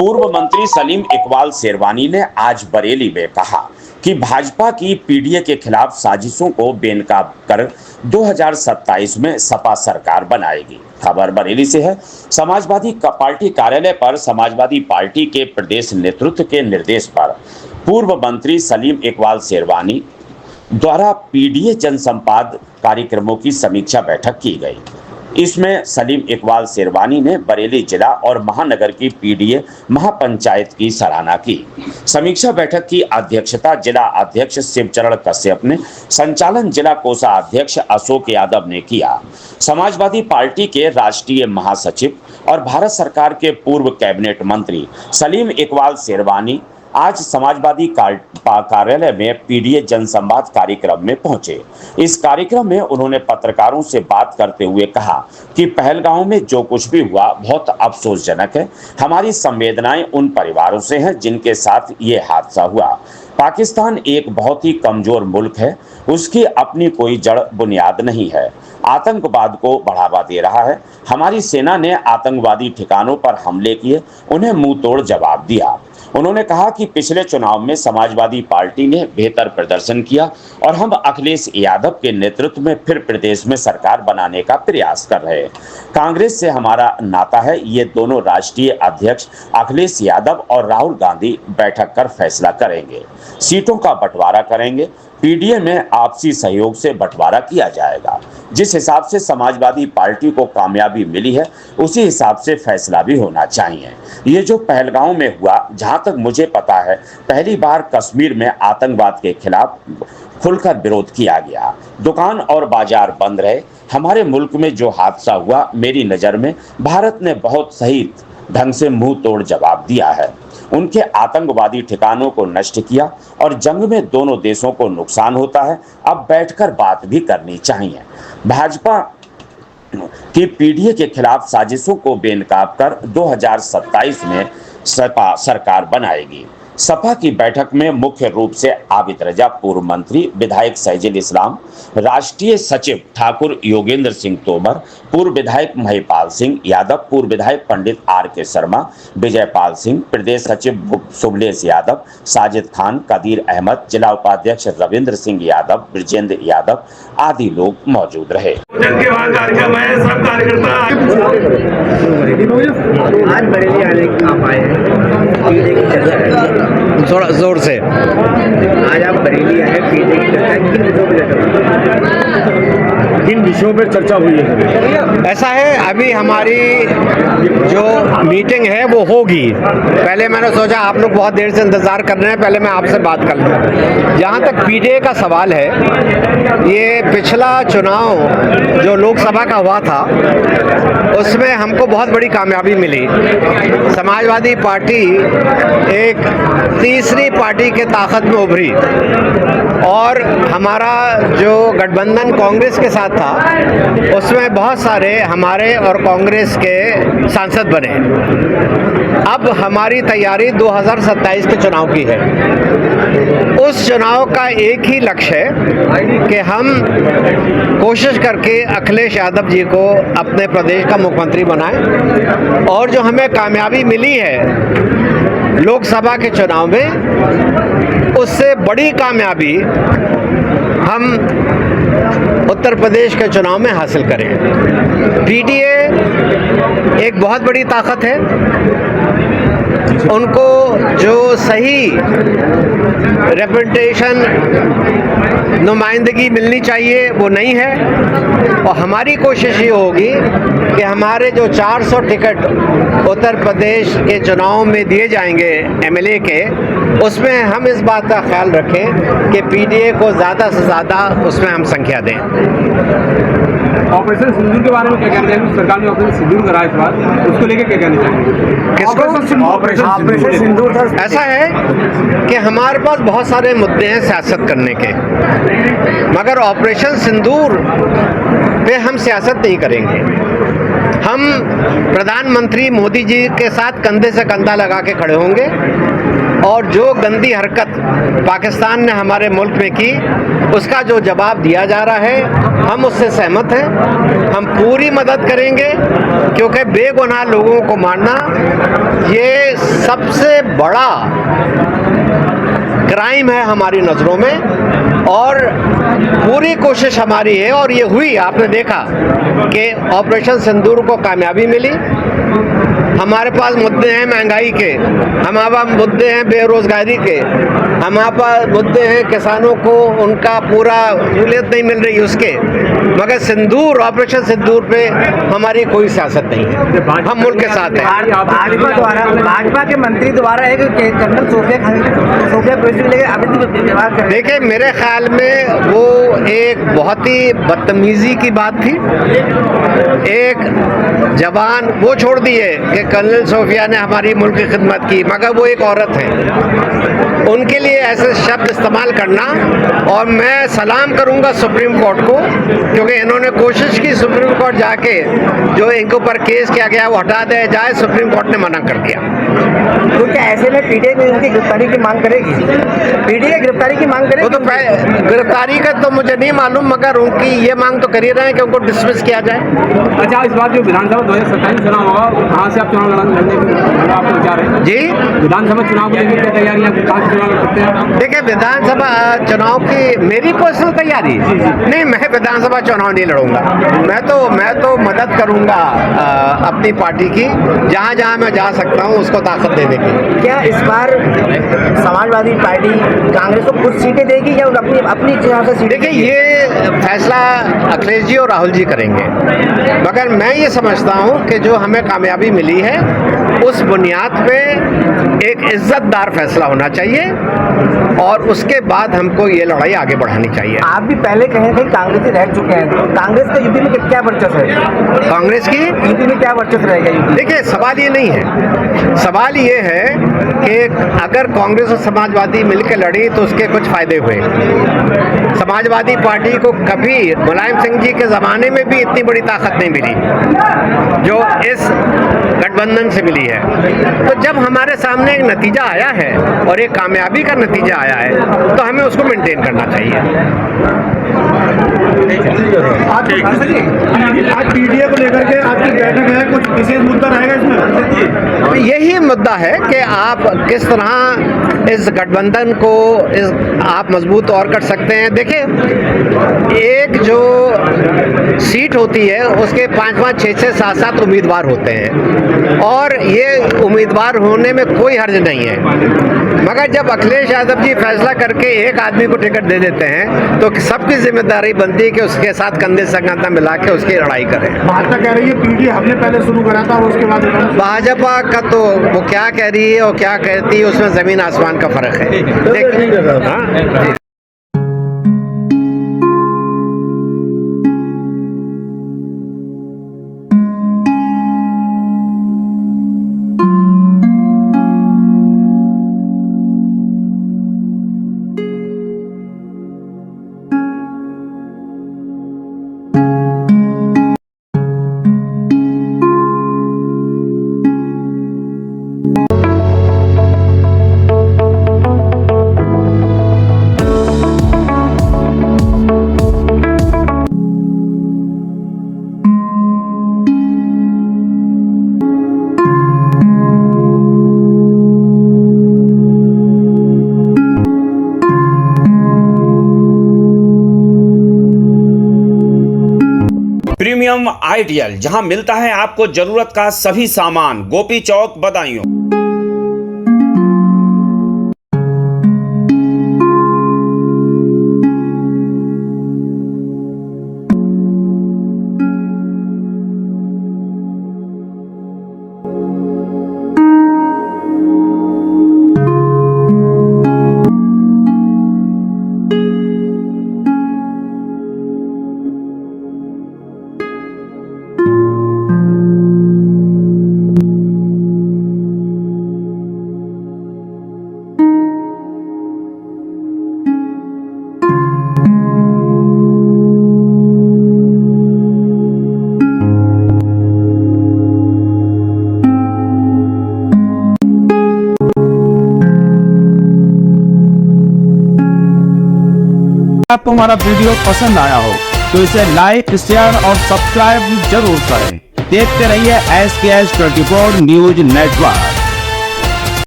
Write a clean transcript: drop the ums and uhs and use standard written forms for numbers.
पूर्व मंत्री सलीम इकबाल शेरवानी ने आज बरेली में कहा कि भाजपा की पीडीए के खिलाफ साजिशों को बेनकाब कर 2027 में सपा सरकार बनाएगी। खबर बरेली से है। समाजवादी पार्टी कार्यालय पर समाजवादी पार्टी के प्रदेश नेतृत्व के निर्देश पर पूर्व मंत्री सलीम इकबाल शेरवानी द्वारा पीडीए जनसंवाद कार्यक्रमों की समीक्षा बैठक की गई। इसमें सलीम इकबाल शेरवानी ने बरेली जिला और महानगर की पीडीए महापंचायत की सराहना की। समीक्षा बैठक की अध्यक्षता जिला अध्यक्ष शिवचरण कश्यप ने, संचालन जिला कोषाध्यक्ष अशोक यादव ने किया। समाजवादी पार्टी के राष्ट्रीय महासचिव और भारत सरकार के पूर्व कैबिनेट मंत्री सलीम इकबाल शेरवानी आज समाजवादी कार्यालय में पीडीए जनसंवाद कार्यक्रम में पहुंचे। इस कार्यक्रम में उन्होंने पत्रकारों से बात करते हुए कहा कि पहलगांव में जो कुछ भी हुआ बहुत अफसोसजनक है। हमारी संवेदनाएं उन परिवारों से हैं जिनके साथ ये हादसा हुआ। पाकिस्तान एक बहुत ही कमजोर मुल्क है, उसकी अपनी कोई जड़ बुनियाद नहीं है, आतंकवाद को बढ़ावा दे रहा है। हमारी सेना ने आतंकवादी ठिकानों पर हमले किए, उन्हें मुंह तोड़ जवाब दिया। उन्होंने कहा कि पिछले चुनाव में समाजवादी पार्टी ने बेहतर प्रदर्शन किया और हम अखिलेश यादव के नेतृत्व में फिर प्रदेश में सरकार बनाने का प्रयास कर रहे हैं। कांग्रेस से हमारा नाता है, ये दोनों राष्ट्रीय अध्यक्ष अखिलेश यादव और राहुल गांधी बैठक कर फैसला करेंगे, सीटों का बंटवारा करेंगे। पीडीए में आपसी सहयोग से बंटवारा किया जाएगा। जिस हिसाब से समाजवादी पार्टी को कामयाबी मिली है उसी हिसाब से फैसला भी होना चाहिए। ये जो पहलगांव में हुआ, जहां तक मुझे पता है पहली बार कश्मीर में आतंकवाद के खिलाफ खुलकर विरोध किया गया। दुकान और बाजार बंद रहे। हमारे मुल्क में जो हादसा हुआ, मेरी नज़र में भारत ने बहुत सही ढंग से मुंह तोड़ जवाब दिया है। उनके आतंकवादी ठिकानों को नष्ट किया और जंग में दोनों देशों को नुकसान होता है। अब बैठकर बात भी करनी चाहिए। भाजपा की पीडीए के खिलाफ साजिशों को बेनकाब कर 2027 में सपा सरकार बनाएगी। सपा की बैठक में मुख्य रूप से आबिद रजा पूर्व मंत्री, विधायक सैजुल इस्लाम, राष्ट्रीय सचिव ठाकुर योगेंद्र सिंह तोमर, पूर्व विधायक महिपाल सिंह यादव, पूर्व विधायक पंडित आर के शर्मा, विजयपाल सिंह, प्रदेश सचिव शुभलेश यादव, साजिद खान, कदीर अहमद, जिला उपाध्यक्ष रविंद्र सिंह यादव, ब्रजेंद्र यादव आदि लोग मौजूद रहे। आज बरेली आने आप आए हैं, थोड़ा जोर से। आज आप बरेली आए पीडीए की चर्चा किन विषयों पर चर्चा हुई है? ऐसा है, अभी हमारी जो मीटिंग है वो होगी। पहले मैंने सोचा आप लोग बहुत देर से इंतज़ार कर रहे हैं, पहले मैं आपसे बात कर लूँ। जहाँ तक पीडीए का सवाल है, ये पिछला चुनाव जो लोकसभा का हुआ था उसमें हमको बहुत बड़ी कामयाबी मिली। समाजवादी पार्टी एक तीसरी पार्टी के ताकत में उभरी और हमारा जो गठबंधन कांग्रेस के साथ था उसमें बहुत सारे हमारे और कांग्रेस के सांसद बने। अब हमारी तैयारी 2027 के चुनाव की है। उस चुनाव का एक ही लक्ष्य है कि हम कोशिश करके अखिलेश यादव जी को अपने प्रदेश का मुख्यमंत्री बनाएं और जो हमें कामयाबी मिली है लोकसभा के चुनाव में, उससे बड़ी कामयाबी हम उत्तर प्रदेश के चुनाव में हासिल करें। पीडीए एक बहुत बड़ी ताकत है, उनको जो सही रिप्रेजेंटेशन नुमाइंदगी मिलनी चाहिए वो नहीं है और हमारी कोशिश ये होगी कि हमारे जो 400 टिकट उत्तर प्रदेश के चुनाव में दिए जाएंगे एमएलए के, उसमें हम इस बात का ख्याल रखें कि पीडीए को ज़्यादा से ज़्यादा उसमें हम संख्या दें। ऑपरेशन सिंदूर के बारे में क्या कहना चाहिए? सरकार ने ऑपरेशन सिंदूर कराया इस बार, उसको लेकर क्या कहना चाहिए? किसको? ऑपरेशन सिंदूर। ऐसा है कि हमारे पास बहुत सारे मुद्दे हैं सियासत करने के, मगर ऑपरेशन सिंदूर पे हम सियासत नहीं करेंगे। हम प्रधानमंत्री मोदी जी के साथ कंधे से कंधा लगा के खड़े होंगे और जो गंदी हरकत पाकिस्तान ने हमारे मुल्क में की उसका जो जवाब दिया जा रहा है हम उससे सहमत हैं। हम पूरी मदद करेंगे क्योंकि बेगुनाह लोगों को मारना ये सबसे बड़ा क्राइम है हमारी नज़रों में और पूरी कोशिश हमारी है और ये हुई। आपने देखा कि ऑपरेशन सिंदूर को कामयाबी मिली। हमारे पास मुद्दे हैं महंगाई के, हमारे पास मुद्दे हैं बेरोजगारी के, हमारे पास मुद्दे हैं किसानों को उनका पूरा सहूलियत नहीं मिल रही उसके, मगर सिंदूर ऑपरेशन सिंदूर पे हमारी कोई सियासत नहीं है। हम मुल्क के साथ हैं। भाजपा के मंत्री द्वारा एक कर्नल सोफिया कुरैशी को लेकर अभी व्यवहार कर। देखिए मेरे ख्याल में वो एक बहुत ही बदतमीजी की बात थी। एक जवान वो छोड़ दिए कि कर्नल सोफिया ने हमारी मुल्क की खिदमत की, मगर वो एक औरत है, उनके लिए ऐसे शब्द इस्तेमाल करना। और मैं सलाम करूंगा सुप्रीम कोर्ट को क्योंकि इन्होंने कोशिश की सुप्रीम कोर्ट जाके जो इनके ऊपर केस किया गया वो हटा दिया जाए, सुप्रीम कोर्ट ने मना कर दिया। तो क्या ऐसे में पीटीआई में उनकी गिरफ्तारी की मांग करेगी? पीटीआई गिरफ्तारी की मांग करेगी? वो तो गिरफ्तारी का तो मुझे नहीं मालूम, मगर उनकी ये मांग तो कर ही रहे हैं कि उनको डिसमिस किया जाए। अच्छा, इस बार जो विधानसभा 2027 चुनाव होगा कहाँ से आप चुनाव लड़ने की आप विचार है जी? विधानसभा चुनाव को लेकर क्या तैयारियां, कहाँ से चुनाव लड़ सकते हैं? देखिए विधानसभा चुनाव की मेरी पर्सनल तैयारी नहीं, मैं विधानसभा चुनाव नहीं लड़ूंगा। मैं तो मदद करूंगा अपनी पार्टी की, जहां जहां मैं जा सकता हूं उसको ताकत देने की। क्या इस बार समाजवादी पार्टी कांग्रेस को कुछ सीटें देगी या अपनी अपनी हिसाब से सीटें? देखिए ये फैसला अखिलेश जी और राहुल जी करेंगे, मगर मैं ये समझता हूं कि जो हमें कामयाबी मिली है उस बुनियाद पे एक इज्जतदार फैसला होना चाहिए और उसके बाद हमको ये लड़ाई आगे बढ़ानी चाहिए। आप भी पहले कहे थे कांग्रेसी रह चुके हैं, तो कांग्रेस का यूपी में क्या वर्चस्व है? कांग्रेस की यूपी में क्या वर्चस्व रहेगा यूपी? देखिए सवाल ये नहीं है, सवाल ये है कि अगर कांग्रेस और समाजवादी मिलकर लड़ी तो उसके कुछ फायदे हुए। समाजवादी पार्टी को कभी मुलायम सिंह जी के ज़माने में भी इतनी बड़ी ताकत नहीं मिली जो इस गठबंधन से मिली है। तो जब हमारे सामने एक नतीजा आया है और एक कामयाबी का नतीजा आया है तो हमें उसको मेंटेन करना चाहिए। आज पीडीए को लेकर के आपकी बैठक है, कुछ विशेष मुद्दा रहेगा इसमें? यही मुद्दा है कि आप किस तरह इस गठबंधन को आप मजबूत और कर सकते हैं। देखिए एक जो सीट होती है उसके 5-5, 6-6, 7-7 उम्मीदवार होते हैं और ये उम्मीदवार होने में कोई हर्ज नहीं है, मगर जब अखिलेश यादव जी फैसला करके एक आदमी को टिकट दे देते हैं तो सबकी जिम्मेदारी बनती है कि उसके साथ कंधे से कंधा मिला के उसकी लड़ाई करें। भाजपा कह रही है पीडीए हमने पहले शुरू करा था और उसके बाद भाजपा का तो वो क्या कह रही है और क्या कहती है उसमें जमीन आसमान का फर्क है। देखिए प्रीमियम आइडियल, जहां मिलता है आपको जरूरत का सभी सामान, गोपी चौक, बदायूं। आपको हमारा वीडियो पसंद आया हो तो इसे लाइक, शेयर और सब्सक्राइब जरूर करें। देखते रहिए SKS 24 न्यूज नेटवर्क।